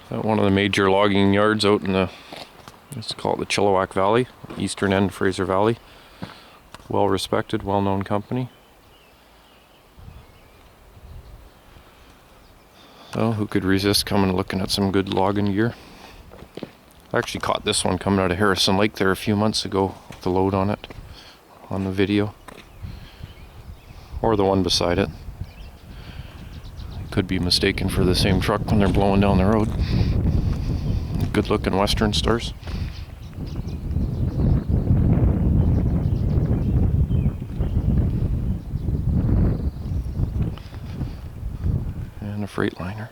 One of the major logging yards out in the, let's call it the Chilliwack Valley, eastern end Fraser Valley. Well respected, well known company. So who could resist coming and looking at some good logging gear? I actually caught this one coming out of Harrison Lake there a few months ago with the load on it, on the video. Or the one beside it. Could be mistaken for the same truck when they're blowing down the road. Good looking Western Stars. And a Freightliner.